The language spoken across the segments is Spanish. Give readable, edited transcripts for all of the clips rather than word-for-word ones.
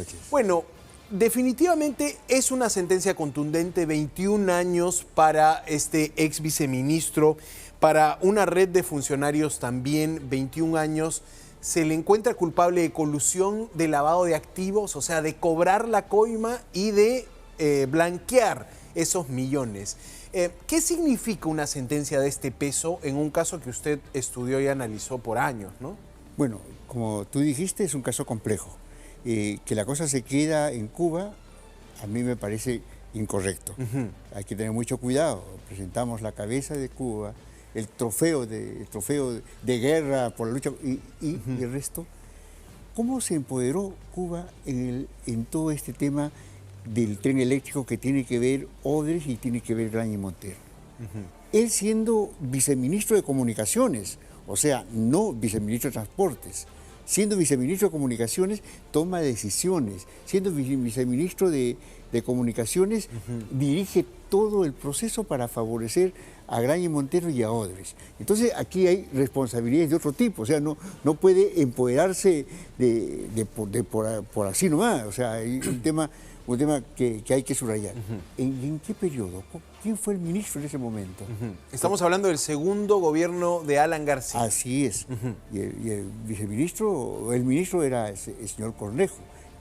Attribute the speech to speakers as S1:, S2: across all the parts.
S1: noches.
S2: Bueno, definitivamente es una sentencia contundente, 21 años para este ex viceministro, para una red de funcionarios también, 21 años. Se le encuentra culpable de colusión, de lavado de activos, o sea, de cobrar la coima y de blanquear esos millones. ¿Qué significa una sentencia de este peso en un caso que usted estudió y analizó por años, ¿no?
S1: Bueno, como tú dijiste, es un caso complejo. Que la cosa se queda en Cuba, a mí me parece incorrecto. Hay que tener mucho cuidado. Presentamos la cabeza de Cuba, el trofeo de guerra por la lucha y el resto. ¿Cómo se empoderó Cuba en todo este tema del tren eléctrico que tiene que ver Odres y tiene que ver Graña y Montero? Él siendo viceministro de Comunicaciones, o sea, no viceministro de Transportes, siendo viceministro de Comunicaciones, toma decisiones, siendo viceministro de Comunicaciones, dirige todo el proceso para favorecer a Graña y Montero y a Odres. Entonces aquí hay responsabilidades de otro tipo, o sea, no puede empoderarse por así nomás, o sea, hay un tema que hay que subrayar. ¿En qué periodo? ¿Quién fue el ministro en ese momento?
S2: Estamos hablando del segundo gobierno de Alan García.
S1: Así es. Y el viceministro, el ministro era el señor Cornejo,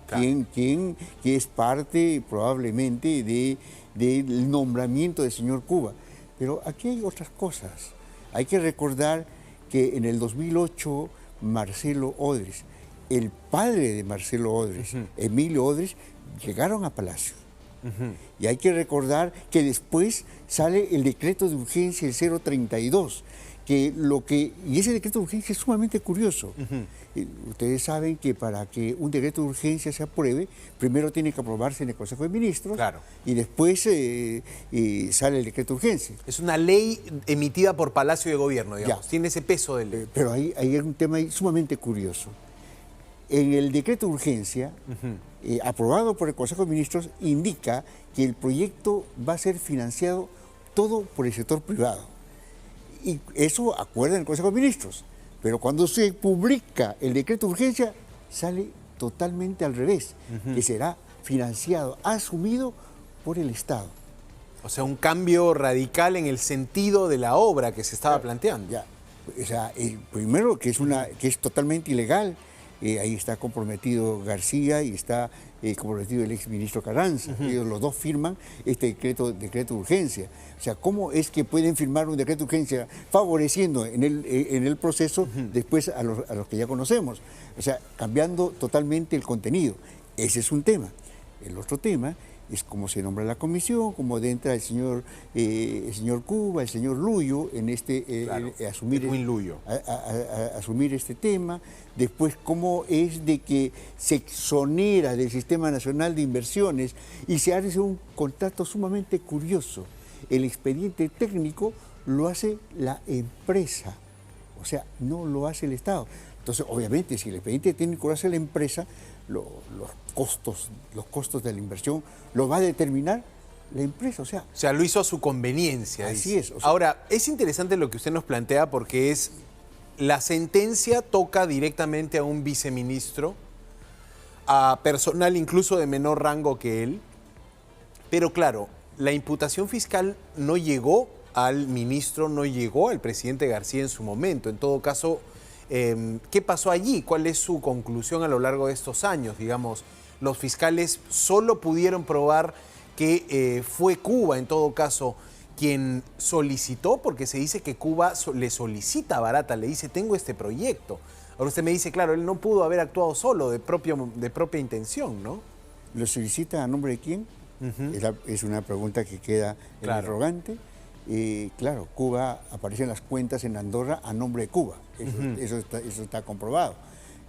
S1: claro, quien es parte probablemente del nombramiento del señor Cuba. Pero aquí hay otras cosas. Hay que recordar que en el 2008 Marcelo Odres, el padre de Marcelo Odres, Emilio Odres, llegaron a Palacio. Y hay que recordar que después sale el decreto de urgencia, el 032, y ese decreto de urgencia es sumamente curioso. Ustedes saben que para que un decreto de urgencia se apruebe, primero tiene que aprobarse en el Consejo de Ministros, claro, y después sale el decreto de urgencia.
S2: Es una ley emitida por Palacio de Gobierno, digamos, tiene ese peso de ley.
S1: Pero hay un tema sumamente curioso. En el decreto de urgencia, aprobado por el Consejo de Ministros, indica que el proyecto va a ser financiado todo por el sector privado. Y eso acuerda el Consejo de Ministros. Pero cuando se publica el decreto de urgencia, sale totalmente al revés, que será financiado, asumido por el Estado.
S2: O sea, un cambio radical en el sentido de la obra que se estaba planteando.
S1: Ya. O sea, primero que es totalmente ilegal. Ahí está comprometido García y está comprometido el exministro Carranza. Ellos los dos firman este decreto de urgencia. O sea, ¿cómo es que pueden firmar un decreto de urgencia favoreciendo en el proceso después a los que ya conocemos? O sea, cambiando totalmente el contenido. Ese es un tema. El otro tema es cómo se nombra la comisión, cómo entra el señor Cuba, el señor Luyo, en asumir este tema. Después, cómo es de que se exonera del Sistema Nacional de Inversiones y se hace un contrato sumamente curioso. El expediente técnico lo hace la empresa, o sea, no lo hace el Estado. Entonces, obviamente, si el expediente técnico lo hace la empresa, los costos de la inversión lo va a determinar la empresa. O sea,
S2: lo hizo a su conveniencia.
S1: Así es.
S2: Ahora, es interesante lo que usted nos plantea porque la sentencia toca directamente a un viceministro, a personal incluso de menor rango que él, pero claro, la imputación fiscal no llegó al ministro, no llegó al presidente García en su momento. En todo caso, ¿qué pasó allí? ¿Cuál es su conclusión a lo largo de estos años? Digamos, los fiscales solo pudieron probar que fue Cuba, en todo caso, quien solicitó, porque se dice que Cuba le solicita a Barata, le dice, tengo este proyecto. Ahora usted me dice, claro, él no pudo haber actuado solo, de propia intención, ¿no?
S1: ¿Lo solicita a nombre de quién? Es una pregunta que queda interrogante. Claro, Cuba aparece en las cuentas en Andorra a nombre de Cuba, eso está comprobado.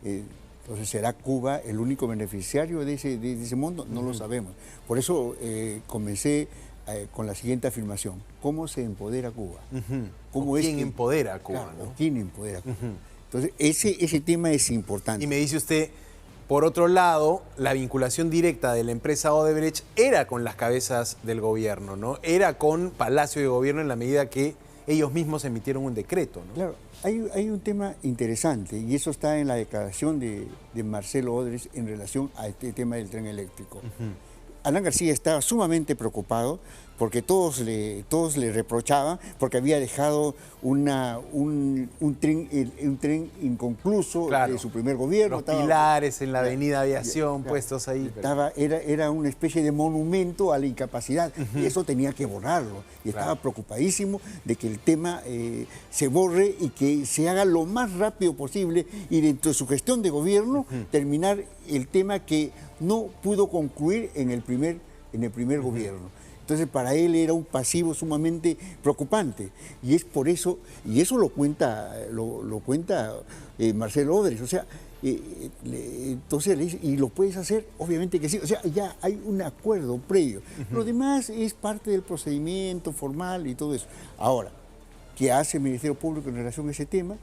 S1: Entonces, ¿será Cuba el único beneficiario de ese monto? No lo sabemos. Por eso comencé con la siguiente afirmación. ¿Cómo se empodera Cuba?
S2: ¿Quién empodera a Cuba?
S1: Claro,
S2: ¿no?
S1: ¿Quién empodera a Cuba? Entonces, ese tema es importante.
S2: Y me dice usted, por otro lado, la vinculación directa de la empresa Odebrecht era con las cabezas del gobierno, ¿no? Era con Palacio de Gobierno en la medida que ellos mismos emitieron un decreto, ¿no?
S1: Claro, hay un tema interesante y eso está en la declaración de Marcelo Odres en relación a este tema del tren eléctrico. Alan García estaba sumamente preocupado porque todos le reprochaban porque había dejado un tren inconcluso
S2: Claro.
S1: de su primer gobierno.
S2: Los pilares en la avenida Aviación puestos ahí.
S1: Era una especie de monumento a la incapacidad y eso tenía que borrarlo. Y estaba preocupadísimo de que el tema se borre y que se haga lo más rápido posible y dentro de su gestión de gobierno terminar el tema que no pudo concluir en el primer gobierno. Entonces para él era un pasivo sumamente preocupante y es por eso, y eso lo cuenta Marcelo Odres, o sea, entonces le dice, ¿y lo puedes hacer? Obviamente que sí, o sea, ya hay un acuerdo previo. Lo demás es parte del procedimiento formal y todo eso. Ahora, ¿qué hace el Ministerio Público en relación a ese tema?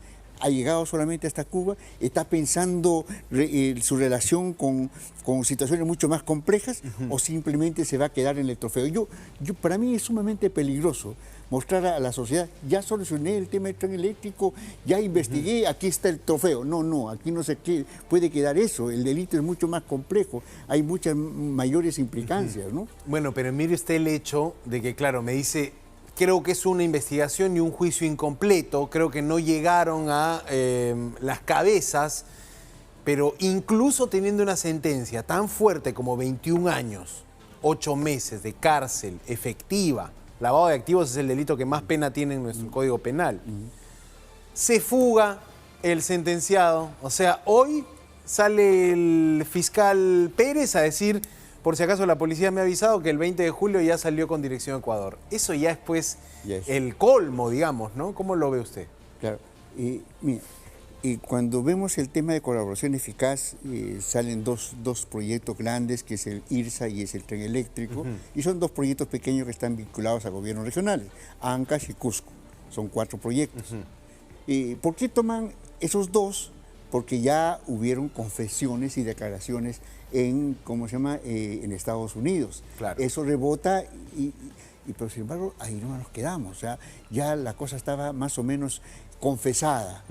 S1: Ha llegado solamente hasta Cuba, está pensando su relación con situaciones mucho más complejas o simplemente se va a quedar en el trofeo. Para mí es sumamente peligroso mostrar a la sociedad, ya solucioné el tema del tren eléctrico, ya investigué, aquí está el trofeo. No, aquí no se puede quedar eso, el delito es mucho más complejo, hay muchas mayores implicancias, ¿no?
S2: Bueno, pero mire usted el hecho de que, claro, me dice... Creo que es una investigación y un juicio incompleto, creo que no llegaron a las cabezas, pero incluso teniendo una sentencia tan fuerte como 21 años, 8 meses de cárcel efectiva, lavado de activos es el delito que más pena tiene en nuestro Código Penal, se fuga el sentenciado, o sea, hoy sale el fiscal Pérez a decir... Por si acaso la policía me ha avisado que el 20 de julio ya salió con dirección a Ecuador. Eso ya es pues el colmo, digamos, ¿no? ¿Cómo lo ve usted?
S1: Claro, mira, cuando vemos el tema de colaboración eficaz, salen dos proyectos grandes, que es el IRSA y es el tren eléctrico, y son dos proyectos pequeños que están vinculados a gobiernos regionales, Ancash y Cusco. Son 4 proyectos. ¿Por qué toman esos dos? Porque ya hubieron confesiones y declaraciones en Estados Unidos.
S2: Claro.
S1: Eso rebota pero sin embargo ahí no nos quedamos. O sea, ya la cosa estaba más o menos confesada,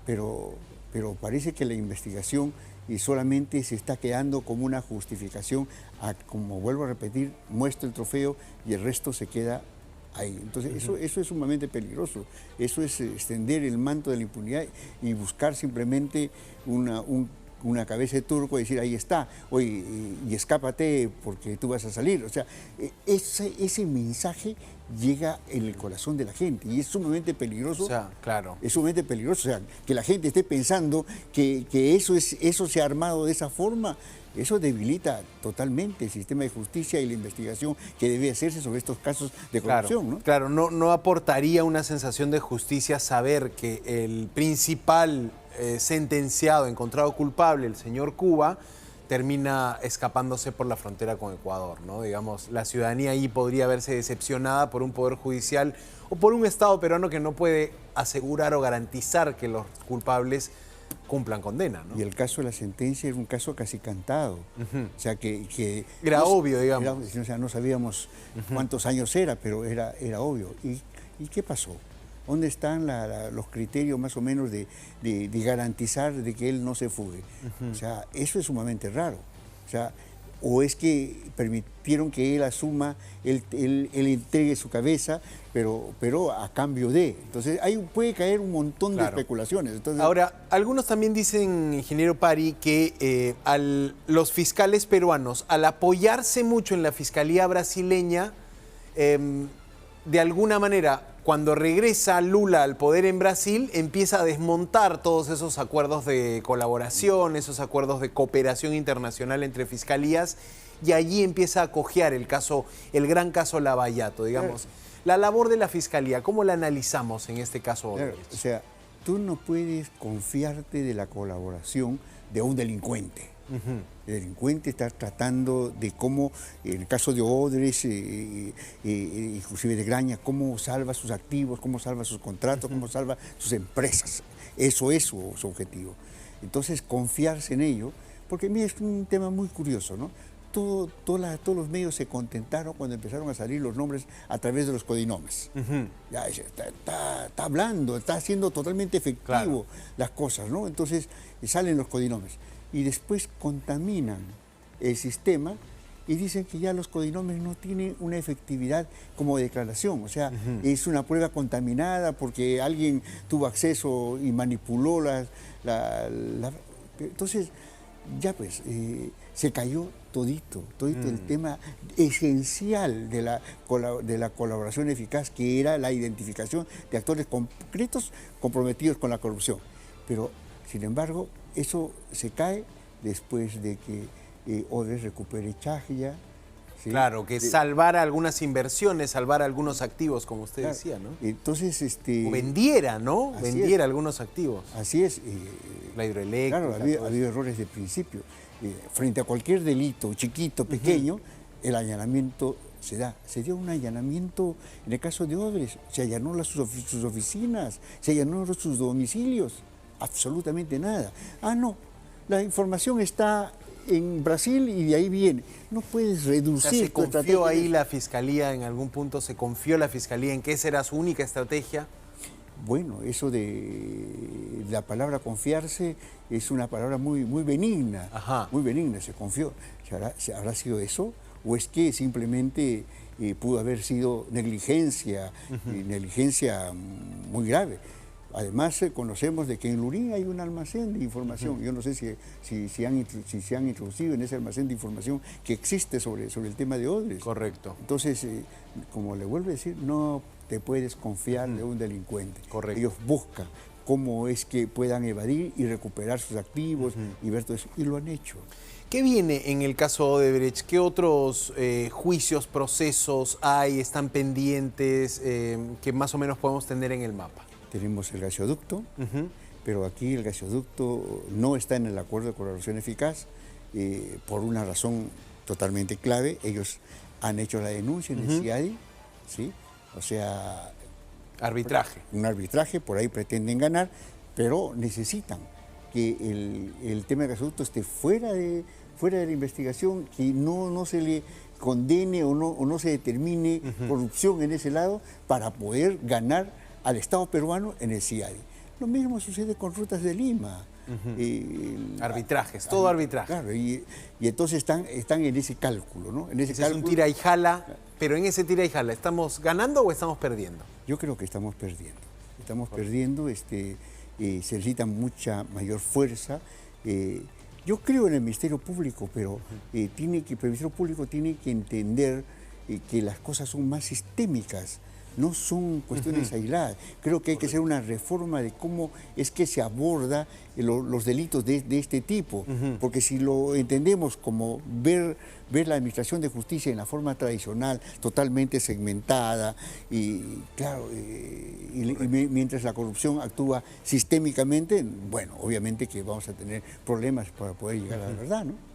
S1: pero parece que la investigación solamente se está quedando como una justificación como vuelvo a repetir, muestra el trofeo y el resto se queda ahí. Entonces eso es sumamente peligroso, eso es extender el manto de la impunidad y buscar simplemente una cabeza de turco y decir ahí está, oye, y escápate porque tú vas a salir. O sea, ese mensaje llega en el corazón de la gente y es sumamente peligroso.
S2: O sea, claro.
S1: Es sumamente peligroso, o sea, que la gente esté pensando que eso se ha armado de esa forma. Eso debilita totalmente el sistema de justicia y la investigación que debe hacerse sobre estos casos de corrupción, ¿no?
S2: Claro, no aportaría una sensación de justicia saber que el principal sentenciado, encontrado culpable, el señor Cuba, termina escapándose por la frontera con Ecuador, ¿no? Digamos, la ciudadanía ahí podría verse decepcionada por un poder judicial o por un Estado peruano que no puede asegurar o garantizar que los culpables cumplan condena, ¿no?
S1: Y el caso de la sentencia era un caso casi cantado. O sea, que
S2: era obvio, digamos.
S1: O sea, no sabíamos cuántos años era, pero era obvio. ¿Y qué pasó? ¿Dónde están los criterios más o menos de garantizar de que él no se fugue? O sea, eso es sumamente raro. O sea, o es que permitieron que él asuma, él entregue su cabeza, pero a cambio de. Entonces, ahí puede caer un montón de especulaciones. Entonces,
S2: ahora, algunos también dicen, ingeniero Pari, que los fiscales peruanos, al apoyarse mucho en la fiscalía brasileña, de alguna manera, cuando regresa Lula al poder en Brasil, empieza a desmontar todos esos acuerdos de colaboración, esos acuerdos de cooperación internacional entre fiscalías, y allí empieza a cojear el gran caso Lavallato, digamos. La labor de la fiscalía, ¿cómo la analizamos en este caso?
S1: O sea, tú no puedes confiarte de la colaboración de un delincuente. El delincuente está tratando de cómo, en el caso de Odres, inclusive de Graña, cómo salva sus activos, cómo salva sus contratos, cómo salva sus empresas. Eso es su objetivo. Entonces, confiarse en ello, porque mira, es un tema muy curioso, ¿no? todos los medios se contentaron cuando empezaron a salir los nombres a través de los codinomes. Ya está hablando, está haciendo totalmente efectivo las cosas, ¿no? Entonces salen los codinomes y después contaminan el sistema y dicen que ya los codinomes no tienen una efectividad como declaración, o sea, es una prueba contaminada porque alguien tuvo acceso y manipuló entonces, ya pues, se cayó todito el tema esencial de la colaboración eficaz, que era la identificación de actores concretos comprometidos con la corrupción. Pero, sin embargo, eso se cae después de que Odebrecht recupere Chaglia. ¿Sí?
S2: Claro, que salvara algunas inversiones, salvara algunos activos, como usted decía, ¿no?
S1: Entonces,
S2: o vendiera, ¿no? Vendiera algunos activos.
S1: Así es.
S2: La hidroeléctrica.
S1: Claro, ha habido errores de principio. Frente a cualquier delito, chiquito, pequeño, el allanamiento se da. Se dio un allanamiento, en el caso de Odebrecht, se allanó sus oficinas, se allanó sus domicilios, absolutamente nada. Ah, no, la información está en Brasil y de ahí viene. No puedes reducir.
S2: O sea, ¿se confió ahí la Fiscalía en algún punto? ¿Se confió la Fiscalía en que esa era su única estrategia?
S1: Bueno, eso de la palabra confiarse es una palabra muy benigna. Muy benigna, se confió. ¿Habrá sido eso? ¿O es que simplemente pudo haber sido negligencia, negligencia muy grave? Además, conocemos de que en Lurín hay un almacén de información. Yo no sé si se han introducido en ese almacén de información que existe sobre el tema de Odebrecht.
S2: Correcto.
S1: Entonces, como le vuelvo a decir, no te puedes confiar de un delincuente.
S2: Correcto.
S1: Ellos buscan cómo es que puedan evadir y recuperar sus activos y ver todo eso. Y lo han hecho.
S2: ¿Qué viene en el caso Odebrecht? ¿Qué otros juicios, procesos hay, están pendientes, que más o menos podemos tener en el mapa?
S1: Tenemos el gasoducto, pero aquí el gasoducto no está en el acuerdo de colaboración eficaz por una razón totalmente clave. Ellos han hecho la denuncia en el CIADI, ¿sí? O sea...
S2: Arbitraje.
S1: Un arbitraje, por ahí pretenden ganar, pero necesitan que el tema del gasoducto esté fuera de la investigación, que no se le condene o no se determine corrupción en ese lado para poder ganar al Estado peruano en el CIADI. Lo mismo sucede con Rutas de Lima.
S2: Arbitrajes, todo arbitraje.
S1: Claro, y entonces están en ese cálculo, ¿no? En ese cálculo,
S2: es un tira y jala, pero en ese tira y jala, ¿estamos ganando o estamos perdiendo?
S1: Yo creo que estamos perdiendo. Estamos perdiendo, se necesita mucha mayor fuerza. Yo creo en el Ministerio Público, pero el Ministerio Público tiene que entender que las cosas son más sistémicas. No son cuestiones aisladas. Creo que hay que hacer una reforma de cómo es que se aborda los delitos de este tipo. Porque si lo entendemos como ver la administración de justicia en la forma tradicional, totalmente segmentada, y claro, mientras la corrupción actúa sistémicamente, bueno, obviamente que vamos a tener problemas para poder llegar a la verdad, ¿no?